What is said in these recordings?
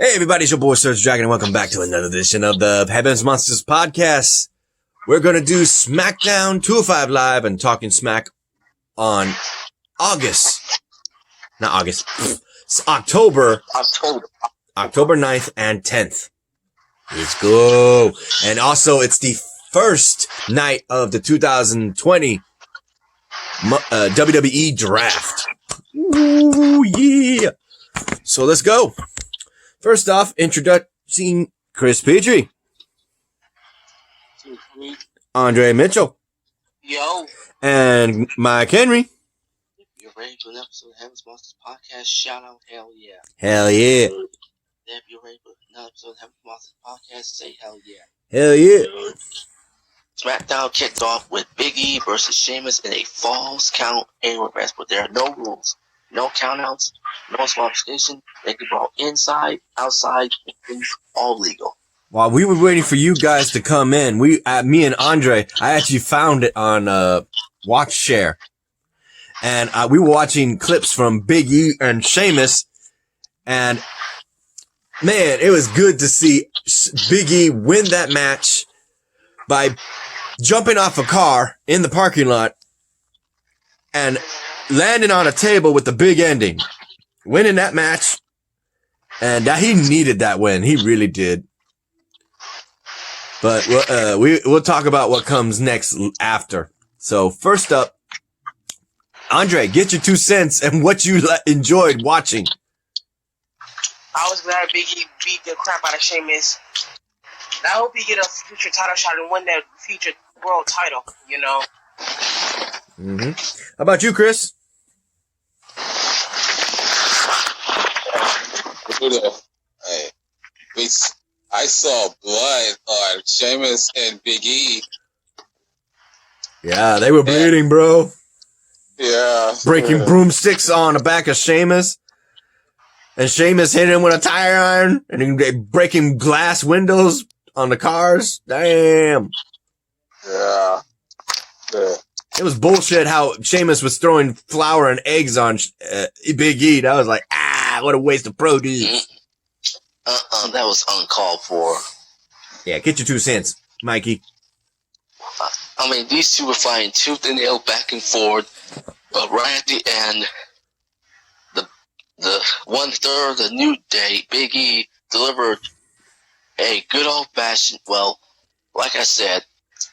Hey everybody, it's your boy Search Dragon and welcome back to another edition of the Heavens Monsters podcast. We're gonna do Smackdown 205 Live and Talking Smack on October 9th and 10th. Let's go. And also it's the first night of the 2020 WWE draft. Ooh, yeah. So let's go. First off, introducing Chris Petrie, Andre Mitchell, yo, and Mike Henry. You're ready for an episode of Heaven's Monsters podcast? Shout out, hell yeah. Hell yeah. If you're ready for another episode of Heaven's Monsters podcast, say hell yeah. Hell yeah. Smackdown kicked off with Big E versus Sheamus in a falls count anywhere rest, but there are no rules. No countouts, no disqualification. They can brawl inside, outside, all legal. While we were waiting for you guys to come in, me and Andre, I actually found it on Watch Share, and we were watching clips from Big E and Sheamus, and man, it was good to see Big E win that match by jumping off a car in the parking lot and landing on a table with the big ending, winning that match, and he needed that win. He really did. But we'll talk about what comes next after. So first up, Andre, get your 2 cents and what you enjoyed watching. I was glad Big E beat the crap out of Sheamus. I hope he get a future title shot and win that future world title, you know. Mm-hmm. How about you, Chris? I saw blood on Sheamus and Big E. Yeah, they were bleeding, bro. Yeah. Breaking broomsticks on the back of Sheamus. And Sheamus hit him with a tire iron. And they breaking glass windows on the cars. Damn. Yeah. It was bullshit how Sheamus was throwing flour and eggs on Big E. I was like, what a waste of produce. That was uncalled for. Yeah, get your 2 cents, Mikey. I mean, these two were fighting tooth and nail back and forth, but right at the end, the 1/3 of the New Day, Big E, delivered a good old-fashioned, well, like I said,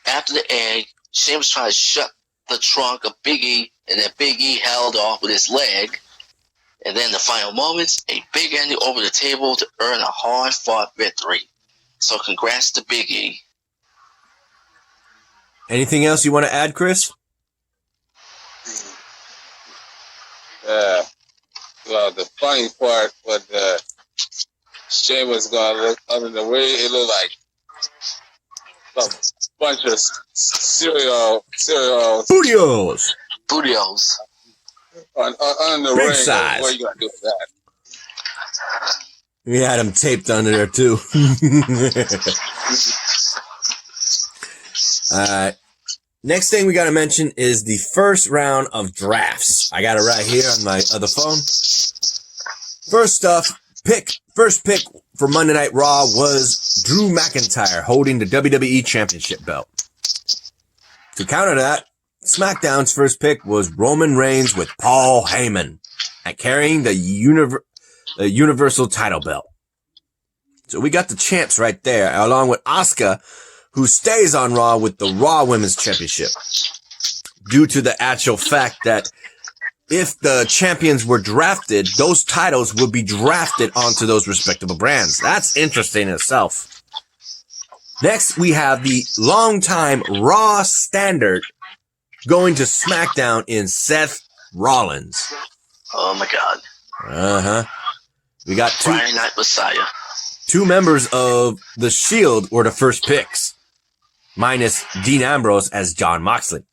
after the egg, Sheamus tried to shut the trunk of Big E, and then Big E held off with his leg. And then the final moments, a big ending over the table to earn a hard-fought victory. So congrats to Big E. Anything else you want to add, Chris? Well, the funny part was Sheamus gonna look under the way. It looked like a bunch of cereals. Bootios. On the Big ring. size. What are you gonna do with that? We had him taped under there too. Alright. Next thing we gotta mention is the first round of drafts. I got it right here on my other phone. First pick for Monday Night Raw was Drew McIntyre holding the WWE Championship belt. To counter that, SmackDown's first pick was Roman Reigns with Paul Heyman at carrying the Universal title belt. So we got the champs right there, along with Asuka, who stays on Raw with the Raw Women's Championship. Due to the actual fact that if the champions were drafted, those titles would be drafted onto those respectable brands. That's interesting in itself. Next, we have the longtime Raw standard going to SmackDown in Seth Rollins. Oh my God. We got Friday Night Messiah. 2 members of the Shield were the first picks, minus Dean Ambrose as John Moxley.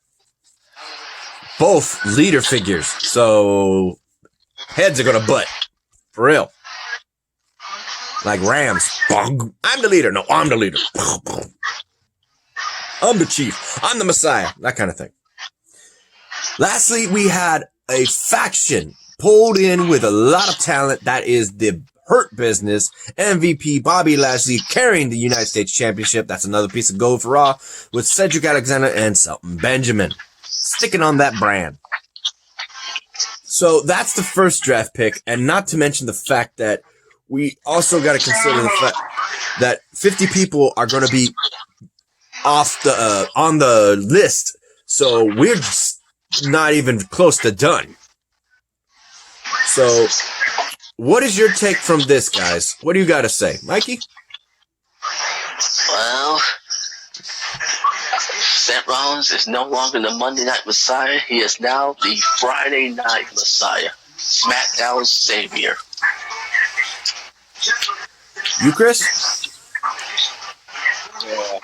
Both leader figures, so heads are gonna butt. For real. Like Rams. I'm the leader. No, I'm the leader. I'm the chief. I'm the Messiah. That kind of thing. Lastly, we had a faction pulled in with a lot of talent. That is the Hurt Business. MVP Bobby Lashley carrying the United States Championship. That's another piece of gold for Raw with Cedric Alexander and Shelton Benjamin. Sticking on that brand. So that's the first draft pick, and not to mention the fact that we also got to consider the fact that 50 people are going to be off the on the list, so we're just not even close to done. So, what is your take from this, guys? What do you got to say, Mikey? Well, Seth Rollins is no longer the Monday Night Messiah. He is now the Friday Night Messiah. Smackdown Xavier. You, Chris? Yeah.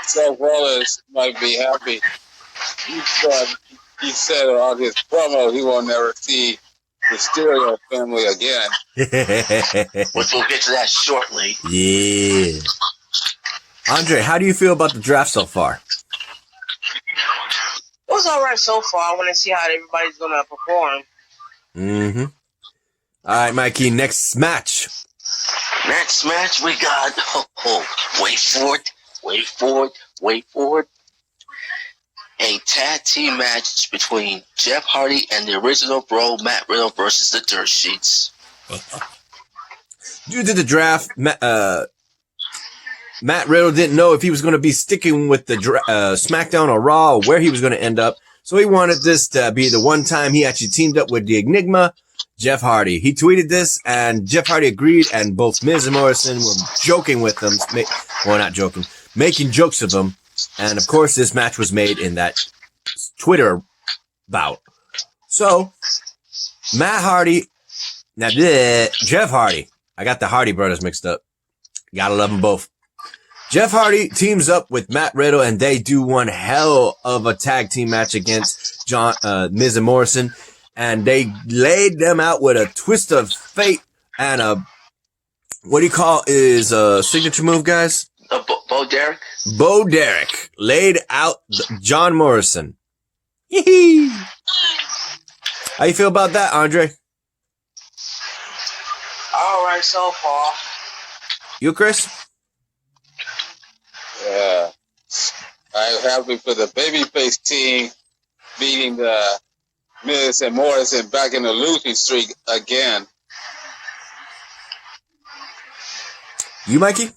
Seth Rollins might be happy. He said on his promo he will never see the Stereo family again. Which we'll get to that shortly. Yeah. Andre, how do you feel about the draft so far? It was alright so far. I want to see how everybody's going to perform. Mm-hmm. All right, Mikey, next match. Next match we got, wait for it. A tag team match between Jeff Hardy and the original Bro, Matt Riddle versus the Dirt Sheets. Due to the draft, Matt Riddle didn't know if he was going to be sticking with the SmackDown or Raw or where he was going to end up. So he wanted this to be the one time he actually teamed up with the Enigma, Jeff Hardy. He tweeted this, and Jeff Hardy agreed, and both Miz and Morrison were joking with him. Well, not joking, making jokes of him. And, of course, this match was made in that Twitter bout. So, Jeff Hardy. I got the Hardy brothers mixed up. Gotta love them both. Jeff Hardy teams up with Matt Riddle, and they do one hell of a tag team match against Miz and Morrison. And they laid them out with a twist of fate and a, what do you call his signature move, guys? Bo Derek? Bo Derek laid out John Morrison. Yee-hee. How you feel about that, Andre? Alright so far. You, Chris? Yeah. I'm happy for the babyface team beating the Miz and Morrison back in the losing streak again. You, Mikey?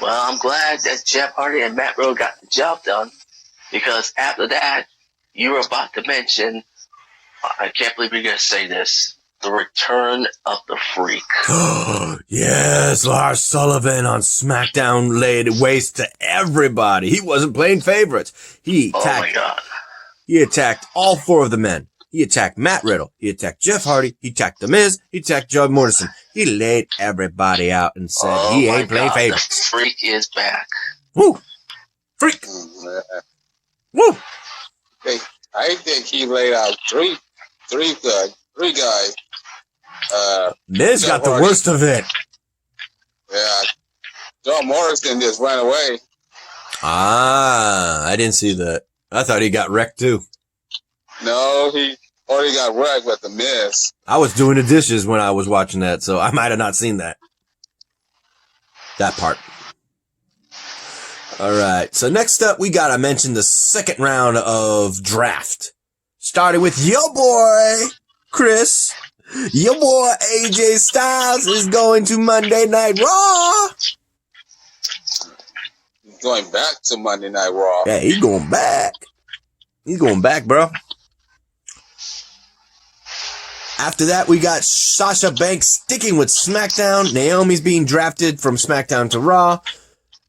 Well, I'm glad that Jeff Hardy and Matt Riddle got the job done, because after that, you were about to mention, I can't believe you're going to say this, the return of the Freak. Yes, Lars Sullivan on SmackDown laid waste to everybody. He wasn't playing favorites. Oh my God. He attacked all four of the men. He attacked Matt Riddle. He attacked Jeff Hardy. He attacked The Miz. He attacked John Morrison. He laid everybody out and said he ain't playing favorites. The Freak is back. Woo! Freak! Woo! I think he laid out three guys. Miz got the worst of it. Yeah. John Morrison just ran away. I didn't see that. I thought he got wrecked too. No, he already got wrecked with the Miz. I was doing the dishes when I was watching that, so I might have not seen that. That part. All right. So next up, we got to mention the second round of draft. Starting with your boy, Chris. Your boy, AJ Styles, is going to Monday Night Raw. He's going back to Monday Night Raw. Yeah, he's going back. He's going back, bro. After that, we got Sasha Banks sticking with SmackDown. Naomi's being drafted from SmackDown to Raw.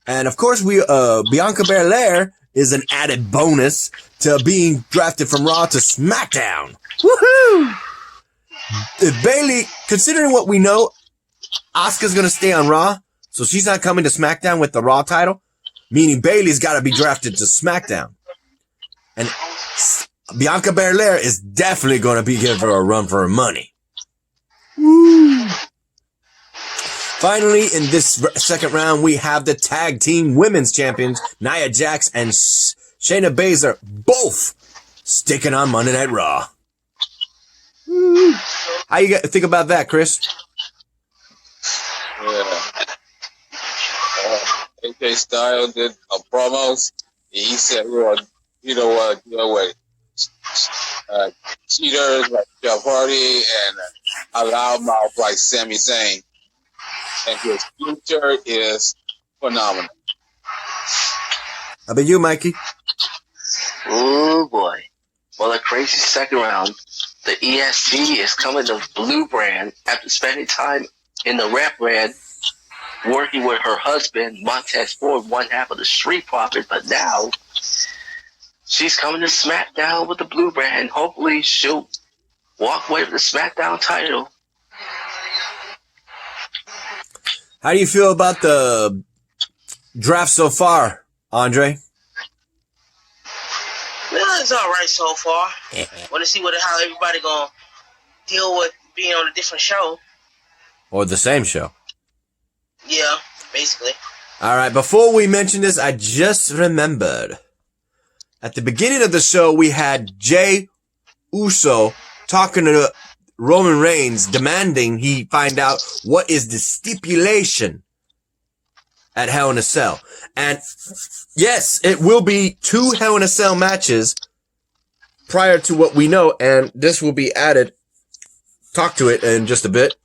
And of course, Bianca Belair is an added bonus to being drafted from Raw to SmackDown. Woohoo! If Bayley, considering what we know, Asuka's going to stay on Raw, so she's not coming to SmackDown with the Raw title, meaning Bayley's got to be drafted to SmackDown. And Bianca Belair is definitely going to be giving her a run for her money. Woo. Finally, in this second round, we have the tag team women's champions, Nia Jax and Shayna Baszler, both sticking on Monday Night Raw. Woo. How you think about that, Chris? Yeah. AJ Styles did a promos. He said, well, you know what, cheaters like Jeff Hardy and a loudmouth like Sami Zayn. And his future is phenomenal. How about you, Mikey? Oh boy. Well, a crazy second round. The EST is coming to Blue Brand after spending time in the Red Brand working with her husband, Montez Ford, one half of the Street Profits, but now she's coming to SmackDown with the Blue Brand. Hopefully she'll walk away with the SmackDown title. How do you feel about the draft so far, Andre? Well, it's all right so far. Want to see how everybody gonna deal with being on a different show. Or the same show? Yeah, basically. All right, before we mention this, I just remembered. At the beginning of the show, we had Jey Uso talking to Roman Reigns, demanding he find out what is the stipulation at Hell in a Cell. And yes, it will be 2 Hell in a Cell matches prior to what we know, and this will be added. Talk to it in just a bit.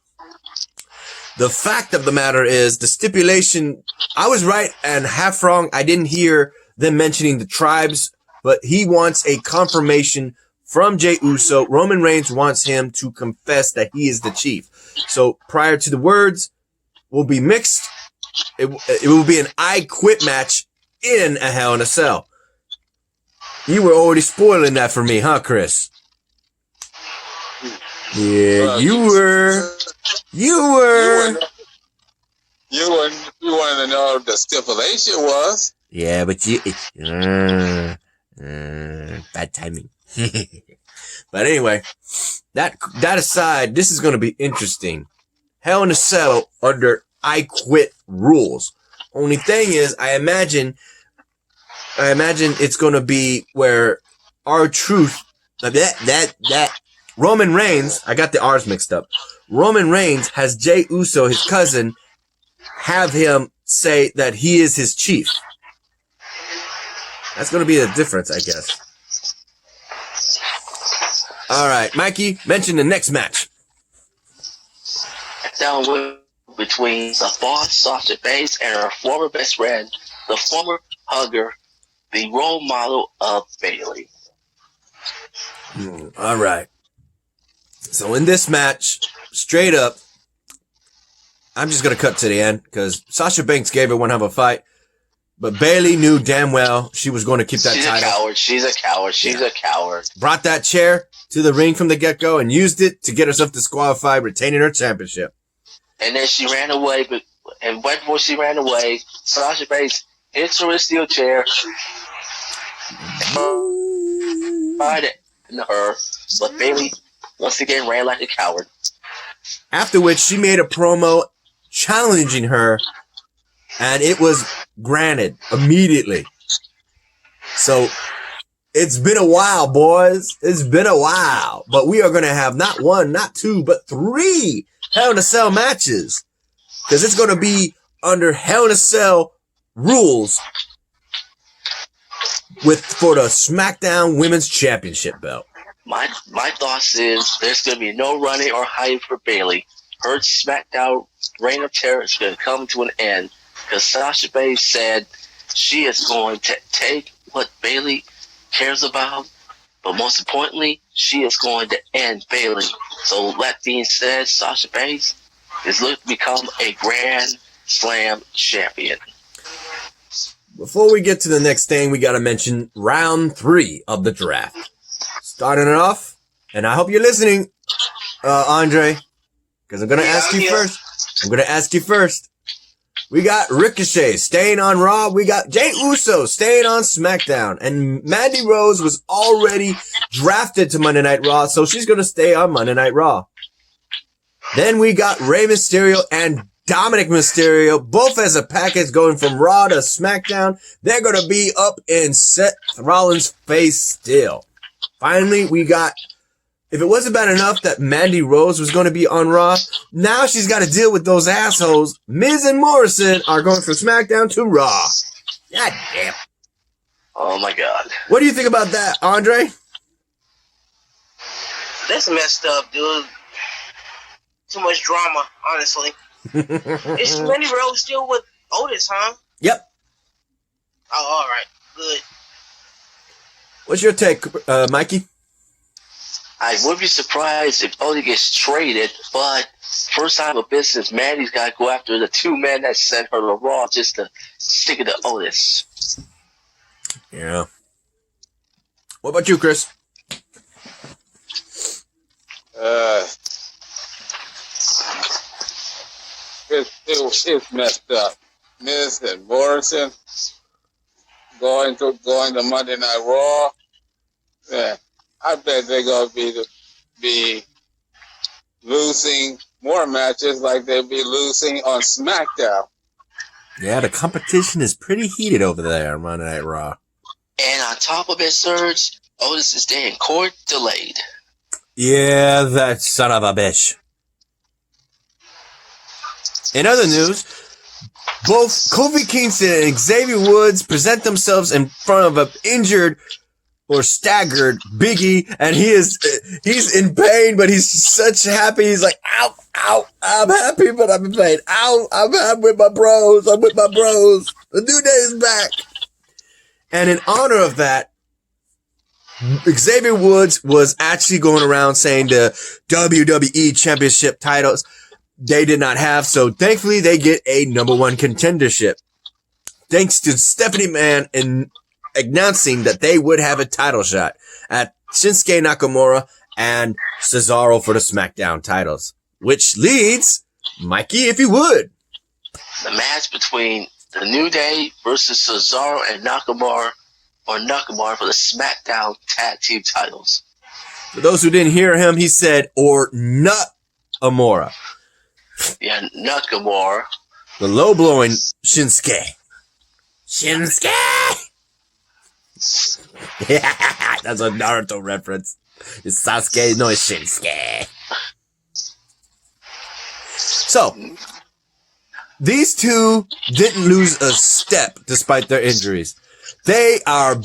The fact of the matter is, the stipulation, I was right and half wrong. I didn't hear them mentioning the tribes, but he wants a confirmation from Jey Uso. Roman Reigns wants him to confess that he is the chief. So prior to the words will be mixed. It will be an I Quit match in a Hell in a Cell. You were already spoiling that for me, huh, Chris? Yeah, you were. You wanted to know what the stipulation was. Yeah, but you... bad timing. But anyway, that aside, this is going to be interesting. Hell in a Cell under I Quit rules. Only thing is, I imagine it's going to be where R-Truth, that Roman Reigns, I got the R's mixed up. Roman Reigns has Jey Uso, his cousin, have him say that he is his chief. That's going to be the difference, I guess. All right, Mikey, mention the next match. Down between the boss, Sasha Banks, and her former best friend, the former hugger, the role model of Bayley. All right. So in this match, straight up, I'm just going to cut to the end because Sasha Banks gave her one hell of a fight. But Bayley knew damn well she was going to keep that title. She's a coward. Brought that chair to the ring from the get-go and used it to get herself disqualified, retaining her championship. And then she ran away, and right before she ran away, Sasha Banks hits her with a steel chair. Tried it in her, but Bayley once again ran like a coward. After which, she made a promo challenging her, and it was granted immediately. So, it's been a while, boys. It's been a while. But we are going to have not 1, not 2, but 3 Hell in a Cell matches. Because it's going to be under Hell in a Cell rules for the SmackDown Women's Championship belt. My thoughts is there's going to be no running or hiding for Bayley. Her SmackDown reign of terror is going to come to an end because Sasha Banks said she is going to take what Bayley cares about, but most importantly, she is going to end Bayley. So that being said, Sasha Banks is looking to become a Grand Slam champion. Before we get to the next thing, we got to mention round 3 of the draft. Starting it off, and I hope you're listening, Andre, because I'm going to ask you first. We got Ricochet staying on Raw. We got Jey Uso staying on SmackDown. And Mandy Rose was already drafted to Monday Night Raw, so she's going to stay on Monday Night Raw. Then we got Rey Mysterio and Dominic Mysterio, both as a package going from Raw to SmackDown. They're going to be up in Seth Rollins' face still. Finally, we got if it wasn't bad enough that Mandy Rose was going to be on Raw, now she's got to deal with those assholes. Miz and Morrison are going from SmackDown to Raw. God damn. Oh my God. What do you think about that, Andre? That's messed up, dude. Too much drama, honestly. Is Mandy Rose still with Otis, huh? Yep. Oh, all right. Good. What's your take, Mikey? I would be surprised if Otis gets traded, but first time of business, Mandy's got to go after the two men that sent her to Raw just to stick it to Otis. Yeah. What about you, Chris? It's messed up. Miz and Morrison going to Monday Night Raw. Yeah, I bet they're gonna be losing more matches like they'll be losing on SmackDown. Yeah, the competition is pretty heated over there on Monday Night Raw. And on top of it, Serge, Otis' day in court delayed. Yeah, that son of a bitch. In other news, both Kofi Kingston and Xavier Woods present themselves in front of an injured or staggered Big E, and he's in pain, but he's such happy. He's like, ow, ow, I'm happy, but I'm in pain. Ow, I'm with my bros. I'm with my bros. The New Day is back. And in honor of that, Xavier Woods was actually going around saying the WWE Championship titles they did not have, so thankfully they get a number one contendership. Thanks to Stephanie McMahon in announcing that they would have a title shot at Shinsuke Nakamura and Cesaro for the SmackDown titles. Which leads, Mikey, if you would. The match between the New Day versus Cesaro and Nakamura for the SmackDown Tag Team titles. For those who didn't hear him, he said, or Nakamura. Yeah, Nakamura. The low-blowing Shinsuke. Shinsuke! Yeah, that's a Naruto reference. It's Sasuke, no, it's Shinsuke. So, these two didn't lose a step despite their injuries. They are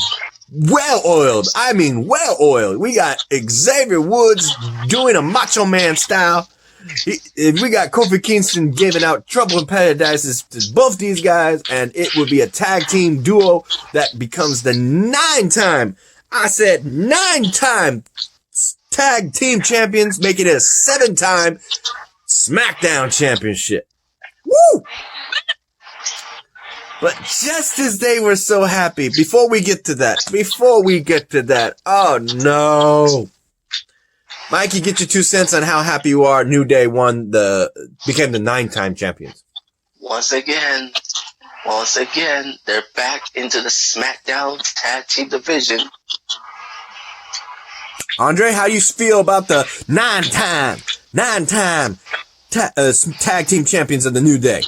well-oiled. I mean, well-oiled. We got Xavier Woods doing a Macho Man style. We got Kofi Kingston giving out trouble in paradise to both these guys, and it would be a tag team duo that becomes the 9-time tag team champions, making it a 7-time SmackDown championship. Woo! But just as they were so happy, before we get to that, oh no. Mikey, get your 2 cents on how happy you are New Day became the 9-time champions. Once again, they're back into the SmackDown Tag Team division. Andre, how do you feel about the 9-time tag team champions of the New Day?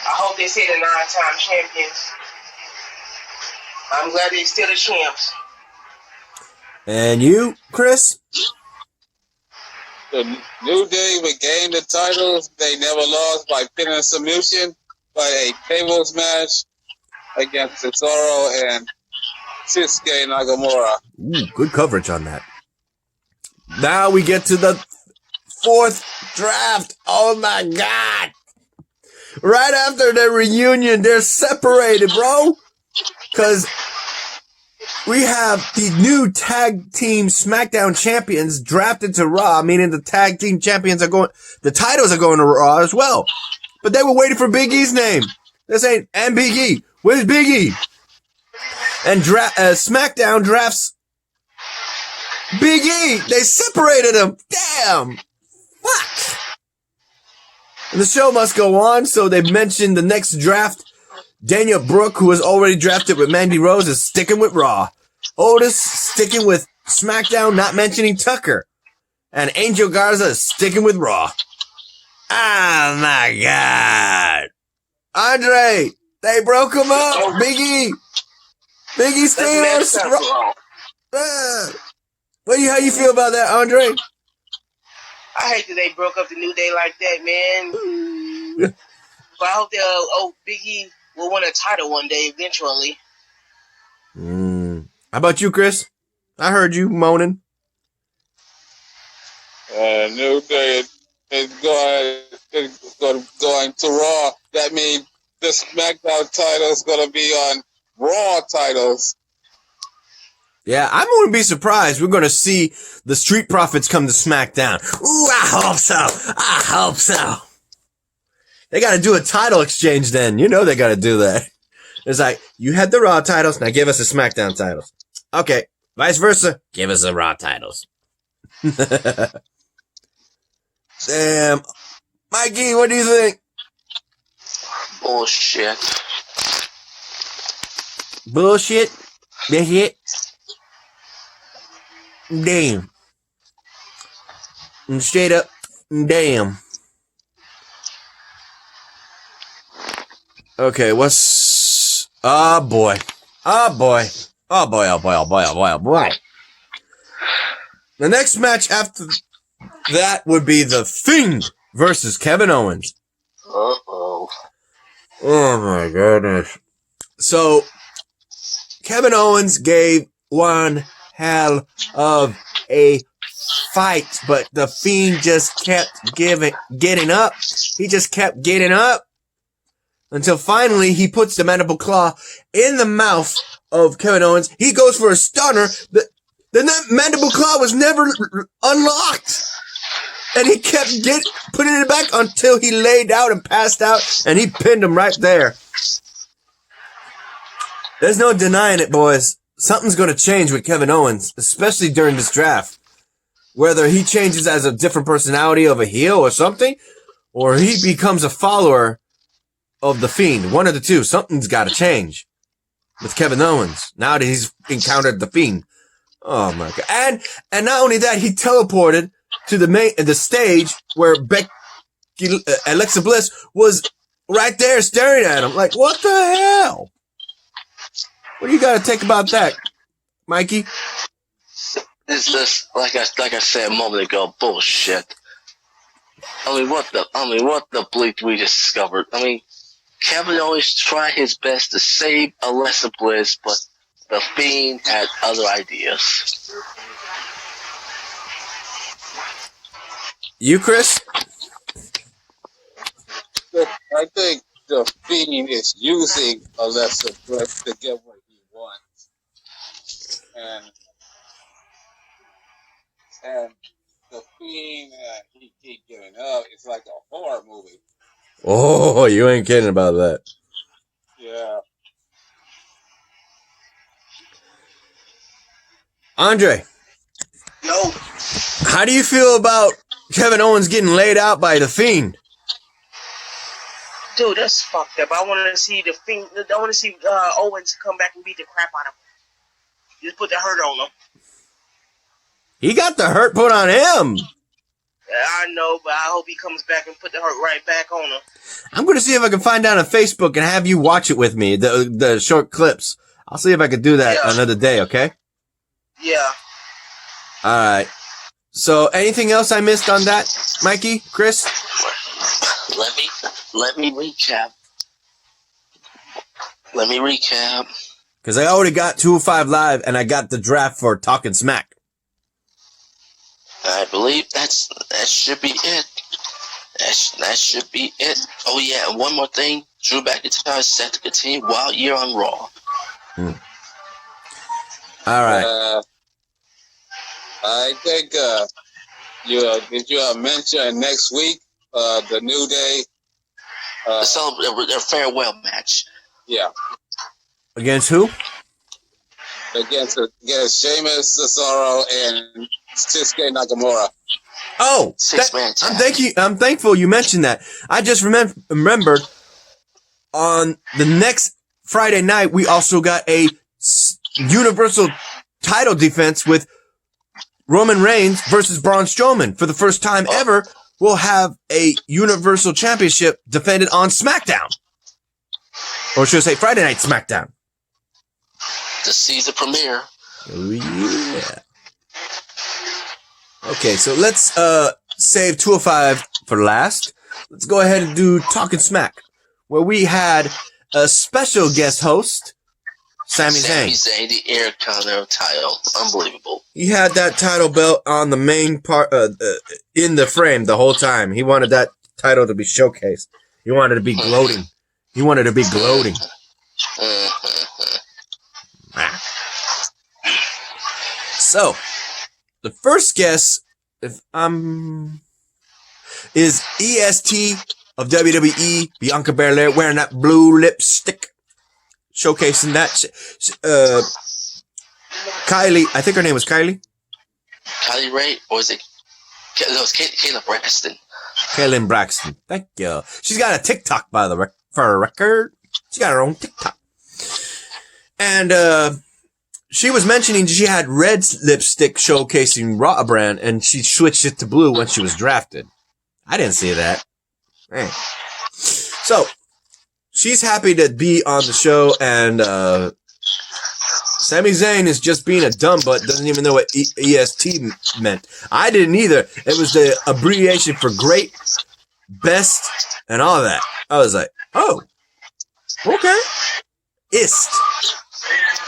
I hope they say the 9-time champions. I'm glad they still the champs. And you, Chris? The New Day would gain the titles. They never lost by pin and submission, by a tables match against Cesaro and Shinsuke Nakamura. Ooh, good coverage on that. Now we get to the 4th draft. Oh my God. Right after their reunion, they're separated, bro. Because we have the new tag team SmackDown champions drafted to Raw, meaning the tag team champions the titles are going to Raw as well. But they were waiting for Big E's name. They're saying, and Big E, where's Big E? And SmackDown drafts Big E. They separated him. Damn. Fuck. And the show must go on, so they mentioned the next draft. Daniel Brooke, who was already drafted with Mandy Rose, is sticking with Raw. Otis sticking with SmackDown, not mentioning Tucker. And Angel Garza is sticking with Raw. Oh my God. Andre, they broke him up. Big E. Big E staying on Raw. How you feel about that, Andre? I hate that they broke up the New Day like that, man. But I hope that Big E will win a title one day eventually. How about you, Chris? I heard you moaning. New Day is going to Raw. That means the SmackDown title is going to be on Raw titles. Yeah, I wouldn't be surprised. We're going to see the Street Profits come to SmackDown. Ooh, I hope so. I hope so. They got to do a title exchange then. You know they got to do that. It's like, you had the Raw titles, now give us the SmackDown titles. Okay, vice versa, give us the Raw titles. Damn. Mikey, what do you think? Bullshit. Bullshit? That's it? Damn. Straight up, damn. Okay, what's... Oh, boy. Oh, boy. Oh, boy, oh, boy, oh, boy, oh, boy, oh, boy. The next match after that would be The Fiend versus Kevin Owens. Uh-oh. Oh, my goodness. So, Kevin Owens gave one hell of a fight, but The Fiend just kept getting up. He just kept getting up until finally he puts the mandible claw in the mouth of Kevin Owens. He goes for a stunner. The mandible claw was never unlocked. And he kept putting it back until he laid out and passed out, and he pinned him right there. There's no denying it, boys. Something's going to change with Kevin Owens, especially during this draft. Whether he changes as a different personality of a heel or something, or he becomes a follower of The Fiend. One of the two. Something's got to change with Kevin Owens now that he's encountered The Fiend. Oh my God. And not only that, he teleported to the stage where Alexa Bliss was right there staring at him. Like, what the hell? What do you got to think about that, Mikey? It's just like I said a moment ago, bullshit. I mean, what the bleep we discovered? I mean, Kevin always tried his best to save Alexa Bliss, but The Fiend had other ideas. You, Chris? I think The Fiend is using Alexa Bliss to get what he wants. And The Fiend, he keep giving up. It's like a horror movie. Oh, you ain't kidding about that. Yeah. Andre. Yo. How do you feel about Kevin Owens getting laid out by The Fiend? Dude, that's fucked up. I want to see The Fiend. I want to see Owens come back and beat the crap out of him. Just put the hurt on him. He got the hurt put on him. I know, but I hope he comes back and put the hurt right back on him. I'm going to see if I can find out on Facebook and have you watch it with me, the short clips. I'll see if I can do that another day, okay? Yeah. All right. So, anything else I missed on that, Mikey, Chris? Let me recap. Because I already got 205 Live, and I got the draft for Talking Smack. I believe that should be it. That should be it. Oh yeah, and one more thing. Drew McIntyre is set to continue while you're on Raw. All right. I think did you mention next week the New Day? Their farewell match. Yeah. Against who? Against Sheamus, Cesaro, and Shinsuke Nakamura. Oh, I'm thankful you mentioned that. I just remembered on the next Friday night, we also got a Universal title defense with Roman Reigns versus Braun Strowman. For the first time ever, we'll have a Universal Championship defended on SmackDown. Or should I say Friday Night SmackDown? The season premiere. Oh, yeah. Okay, so let's save 205 for last. Let's go ahead and do Talking Smack, where we had a special guest host, Sami Sami Zayn. Zayn, the Intercontinental title. Unbelievable. He had that title belt on the main part, in the frame the whole time. He wanted that title to be showcased. He wanted to be gloating. He wanted to be gloating. So, the first guest, is EST of WWE, Bianca Belair, wearing that blue lipstick, showcasing that. Kylie, I think her name was Kylie. Kylie Ray, or was it? No, it was Kayla Braxton. Kaylin Braxton. Thank you. She's got a TikTok, for a record. She got her own TikTok. And, she was mentioning she had red lipstick showcasing Raw brand, and she switched it to blue when she was drafted. I didn't see that. Man. So, she's happy to be on the show, and Sami Zayn is just being a dumb butt, doesn't even know what EST meant. I didn't either. It was the abbreviation for great, best, and all that. I was like, oh, okay. IST.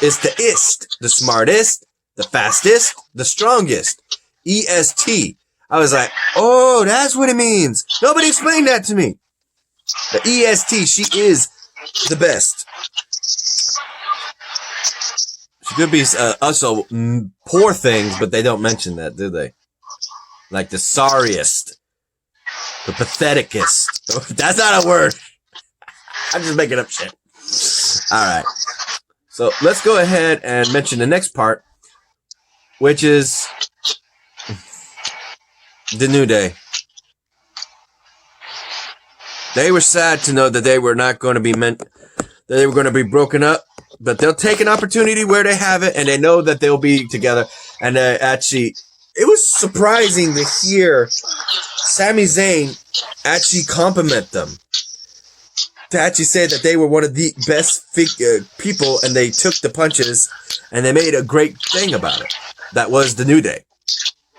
It's the IST, the smartest, the fastest, the strongest. EST. I was like, oh, that's what it means. Nobody explained that to me. The EST, she is the best. She could be also poor things, but they don't mention that, do they? Like the sorriest, the patheticest. That's not a word. I'm just making up shit. All right. So let's go ahead and mention the next part, which is the New Day. They were sad to know that they were not going to be that they were going to be broken up, but they'll take an opportunity where they have it, and they know that they'll be together. And actually, it was surprising to hear Sami Zayn actually compliment them. To actually say that they were one of the best people, and they took the punches, and they made a great thing about it. That was the New Day.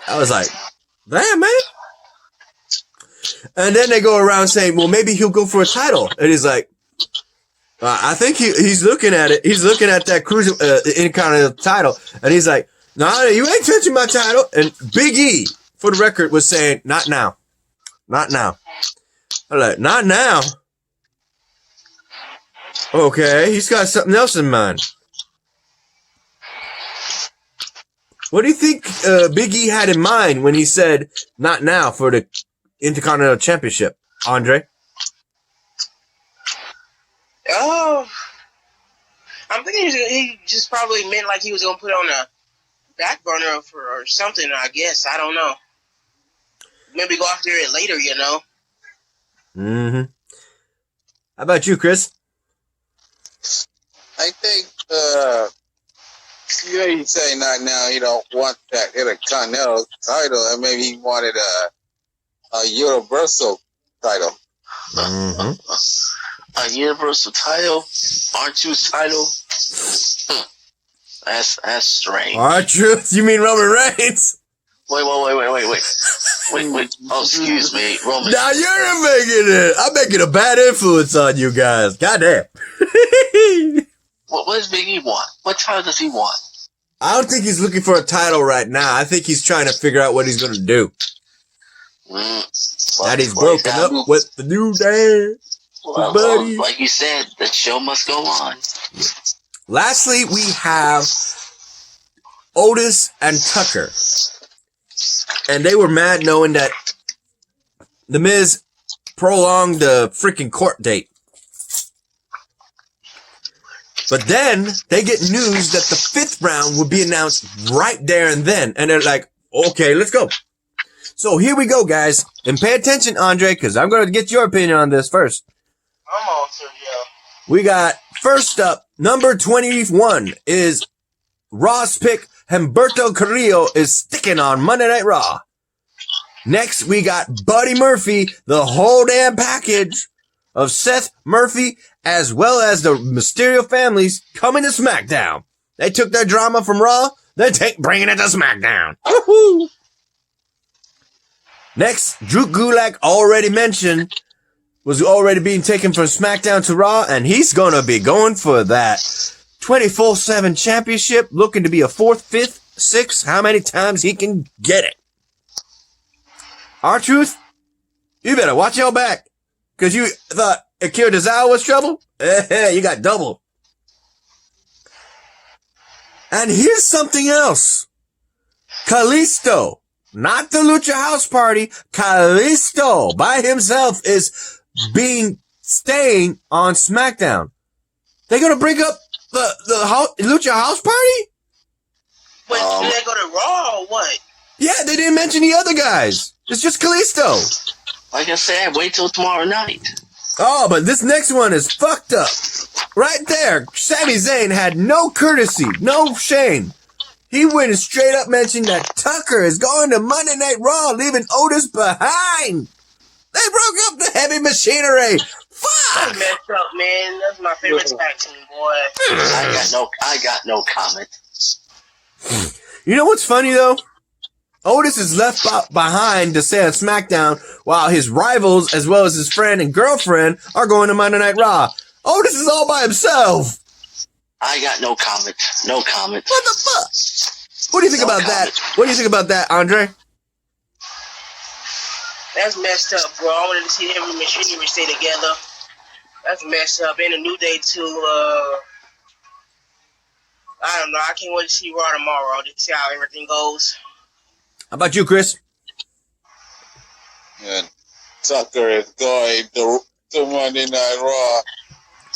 I was like, damn, man. And then they go around saying, well, maybe he'll go for a title. And he's like, I think he's looking at it. He's looking at that Intercontinental title, and he's like, no, you ain't touching my title. And Big E, for the record, was saying, not now. Not now. I'm like, not now. Okay, he's got something else in mind. What do you think Big E had in mind when he said, not now for the Intercontinental Championship, Andre? Oh, I'm thinking he just probably meant like he was going to put on a back burner or something, I guess. I don't know. Maybe go after it later, you know? Mm-hmm. How about you, Chris? I think, he's saying not now, he don't want that Intercontinental title, and maybe he wanted a Universal title. Mm-hmm. A Universal title? R2's title? That's strange. R-Truth? You mean Roman Reigns? Wait. Oh, excuse me, Roman. Now you're making it. I'm making a bad influence on you guys. Goddamn. What does Big E want? What title does he want? I don't think he's looking for a title right now. I think he's trying to figure out what he's going to do. That he's broken up with the New Day. Well, like you said, the show must go on. Lastly, we have Otis and Tucker. And they were mad knowing that The Miz prolonged the freaking court date. But then they get news that the 5th round would be announced right there and then. And they're like, okay, let's go. So here we go, guys. And pay attention, Andre, because I'm going to get your opinion on this first. I'm also, yeah. We got, first up, number 21 is Raw's pick. Humberto Carrillo is sticking on Monday Night Raw. Next, we got Buddy Murphy, the whole damn package of Seth Murphy, as well as the Mysterio families coming to SmackDown. They took their drama from Raw, they're bringing it to SmackDown. Woohoo! Next, Drew Gulak, already mentioned, was already being taken from SmackDown to Raw, and he's gonna be going for that 24/7 championship, looking to be a 4th, 5th, 6th, how many times he can get it. R-Truth, you better watch your back, because you thought Akira Tozawa was trouble? You got double. And here's something else. Kalisto, not the Lucha House Party, Kalisto by himself is staying on SmackDown. They gonna bring up the Lucha House Party? But do they go to Raw or what? Yeah, they didn't mention the other guys. It's just Kalisto. Like I said, wait till tomorrow night. Oh, but this next one is fucked up. Right there, Sami Zayn had no courtesy, no shame. He went straight up mentioning that Tucker is going to Monday Night Raw, leaving Otis behind. They broke up the heavy machinery. Fuck! That's messed up, man. That's my favorite tag team, boy. I got no comment. You know what's funny, though? Otis is left behind to stay on SmackDown while his rivals, as well as his friend and girlfriend, are going to Monday Night Raw. Otis is all by himself. I got no comment. No comment. What the fuck? What do you think about that? What do you think about that, Andre? That's messed up, bro. I wanted to see every machinery stay together. That's messed up. And a New Day, too. I don't know. I can't wait to see Raw tomorrow to see how everything goes. How about you, Chris? And Tucker is going to Monday Night Raw.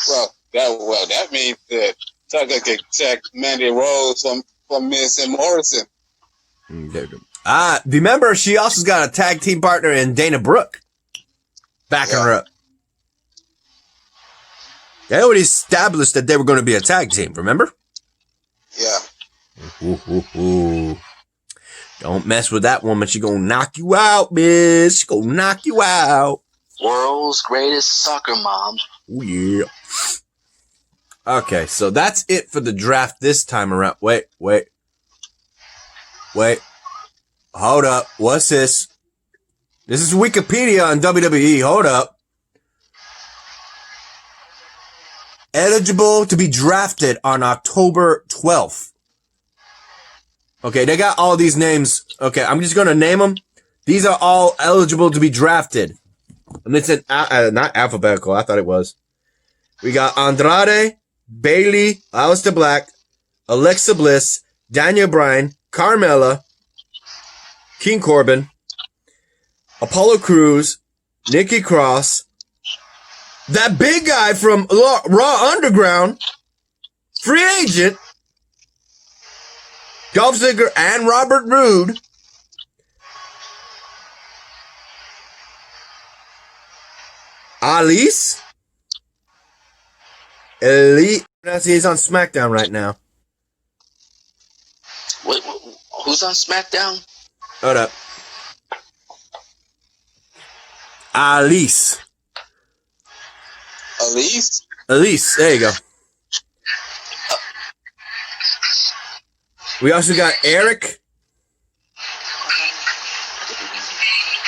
Well, that means that Tucker can check Mandy Rose from Miz and Morrison. Remember, she also got a tag team partner in Dana Brooke. Backing her up. They already established that they were going to be a tag team, remember? Yeah. Ooh. Don't mess with that woman. She gonna knock you out, miss. She gonna knock you out. World's greatest soccer mom. Oh, yeah. Okay, so that's it for the draft this time around. Wait. Hold up. What's this? This is Wikipedia on WWE. Hold up. Eligible to be drafted on October 12th. Okay, they got all these names. Okay, I'm just going to name them. These are all eligible to be drafted. And it's not alphabetical. I thought it was. We got Andrade, Bailey, Aleister Black, Alexa Bliss, Daniel Bryan, Carmella, King Corbin, Apollo Crews, Nikki Cross, that big guy from Raw Underground, free agent, Dolph Ziggler and Robert Roode, Alice, Elite. He's on SmackDown right now. Wait, who's on SmackDown? Hold up. Alice. Elise, there you go. We also got Eric,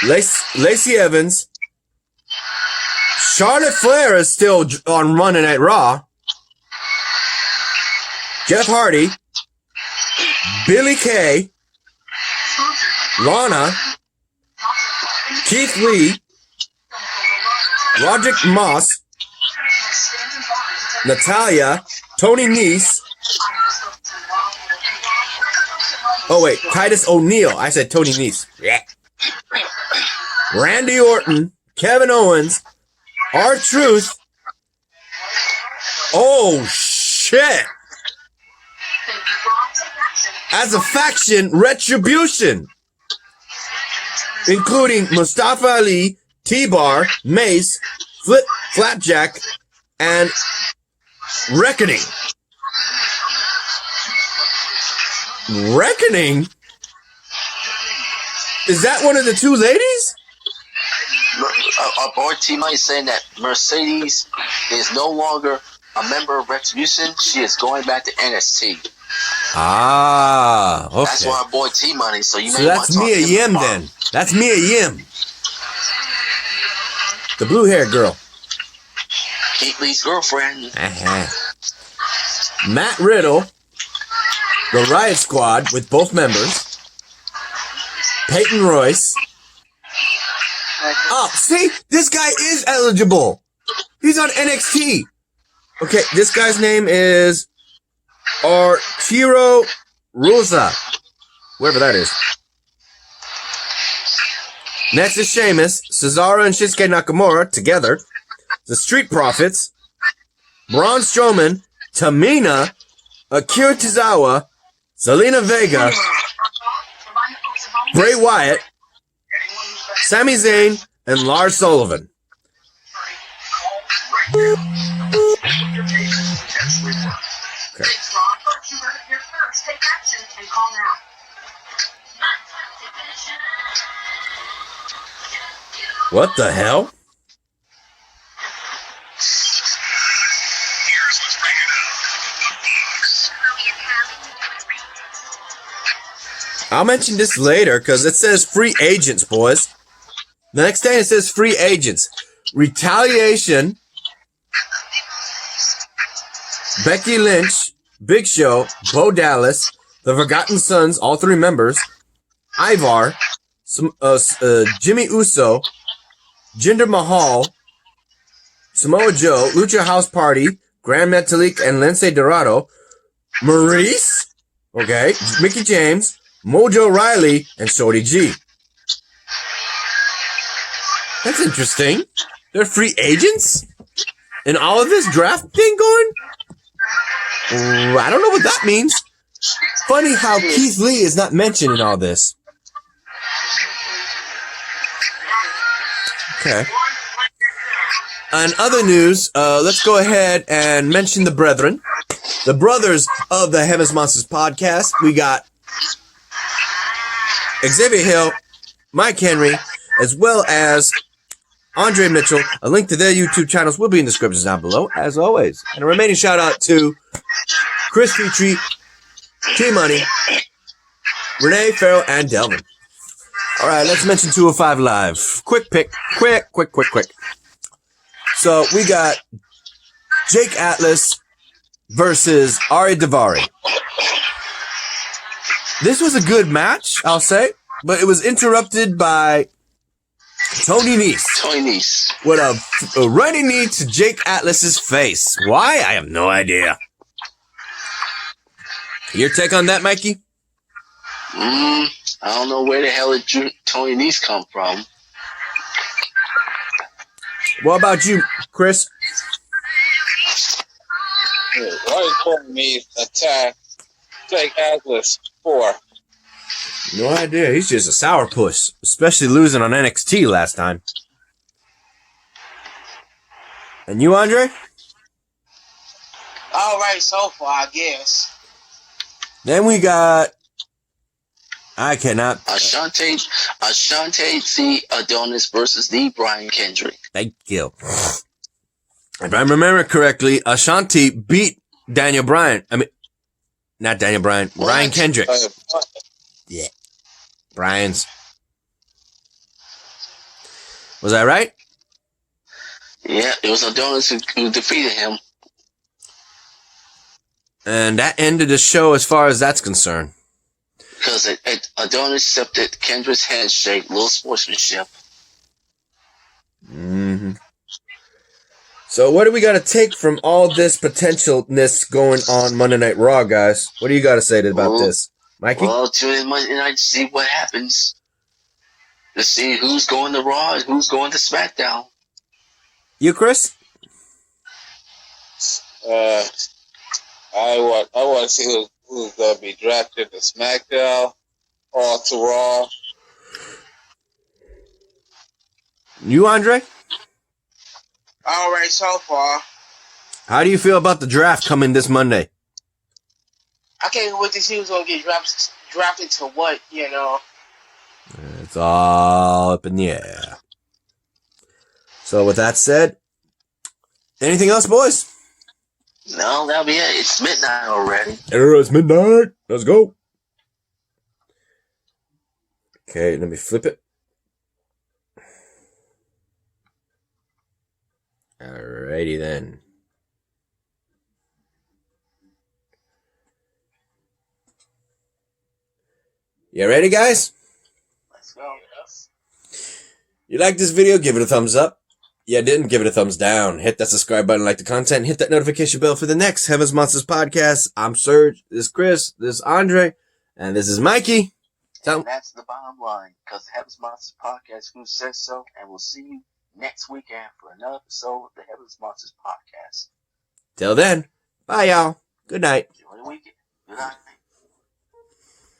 Lacey Evans, Charlotte Flair is still on Monday Night Raw, Jeff Hardy, Billy Kay, Lana, Keith Lee, Roderick Moss, Natalia, Tony Nese. Oh wait, Titus O'Neil. I said Tony Nese. Yeah. Randy Orton, Kevin Owens, R-Truth. Oh shit! As a faction, Retribution, including Mustafa Ali, T-Bar, Mace, Flapjack, and Reckoning. Reckoning? Is that one of the two ladies? Our board team is saying that Mercedes is no longer a member of Retribution. She is going back to NXT. Ah, okay. That's why our boy T Money. So you So may want that's to talk Mia to him Yim tomorrow. then. That's Mia Yim. The blue hair girl. Keith Lee's girlfriend. Matt Riddle. The Riot Squad with both members. Peyton Royce. Oh, see? This guy is eligible. He's on NXT. Okay, this guy's name is Arturo Rosa. Wherever that is. Next is Sheamus, Cesaro, and Shinsuke Nakamura together. The Street Profits. Braun Strowman, Tamina, Akira Tozawa, Zelina Vega, Bray Wyatt, Sami Zayn, and Lars Sullivan. Okay. What the hell? I'll mention this later because it says free agents, boys. The next thing it says free agents. Retaliation. Becky Lynch, Big Show, Bo Dallas, The Forgotten Sons, all three members, Ivar, Jimmy Uso, Jinder Mahal, Samoa Joe, Lucha House Party, Grand Metalik, and Lindsay Dorado, Maurice, okay, Mickey James, Mojo Riley, and Shorty G. That's interesting. They're free agents? And all of this draft thing going? I don't know what that means. Funny how Keith Lee is not mentioned in all this. Okay. On other news, let's go ahead and mention the brethren. The brothers of the Heavens Monsters podcast. We got Xavier Hill, Mike Henry, as well as Andre Mitchell. A link to their YouTube channels will be in the description down below, as always. And a remaining shout out to Chris Petrie, T-Money, Renee, Farrell, and Delvin. All right, let's mention 205 Live. Quick pick. Quick. So we got Jake Atlas versus Ari Daivari. This was a good match, I'll say, but it was interrupted by Tony Nese. With a running knee to Jake Atlas's face. Why? I have no idea. Your take on that, Mikey? I don't know where the hell did Tony Nese come from. What about you, Chris? Why Tony Nese attack Jake Atlas for? No idea. He's just a sourpuss, especially losing on NXT last time. And you, Andre? All right, so far, I guess. Then we got... I cannot... Ashante C. Adonis versus the Brian Kendrick. Thank you. If I remember correctly, Ashanti beat Daniel Bryan. I mean, not Daniel Bryan. What? Brian Kendrick. Yeah. Brian's. Was I right? Yeah, it was Adonis who defeated him. And that ended the show as far as that's concerned. Because Adonis accepted Kendrick's handshake, little sportsmanship. Mm-hmm. So what do we got to take from all this potentialness going on Monday Night Raw, guys? What do you got to say about this? Mikey? Well, tune in Monday night to see what happens. To see who's going to Raw and who's going to Smackdown. You, Chris? I want to see who's going to be drafted to SmackDown or to Raw. You, Andre? All right, so far. How do you feel about the draft coming this Monday? I can't wait to see who's going to get drafted to what, you know. It's all up in the air. So with that said, anything else, boys? No, that'll be it. It's midnight already. It's midnight. Let's go. Okay, let me flip it. Alrighty then. You ready, guys? Let's go. You like this video? Give it a thumbs up. You didn't? Give it a thumbs down. Hit that subscribe button, like the content, hit that notification bell for the next Heaven's Monsters podcast. I'm Serge, this is Chris, this is Andre, and this is Mikey. And that's the bottom line, because Heaven's Monsters podcast, who says so, and we'll see you next weekend for another episode of the Heaven's Monsters podcast. Till then, bye y'all. Good night. Enjoy the weekend. Good night.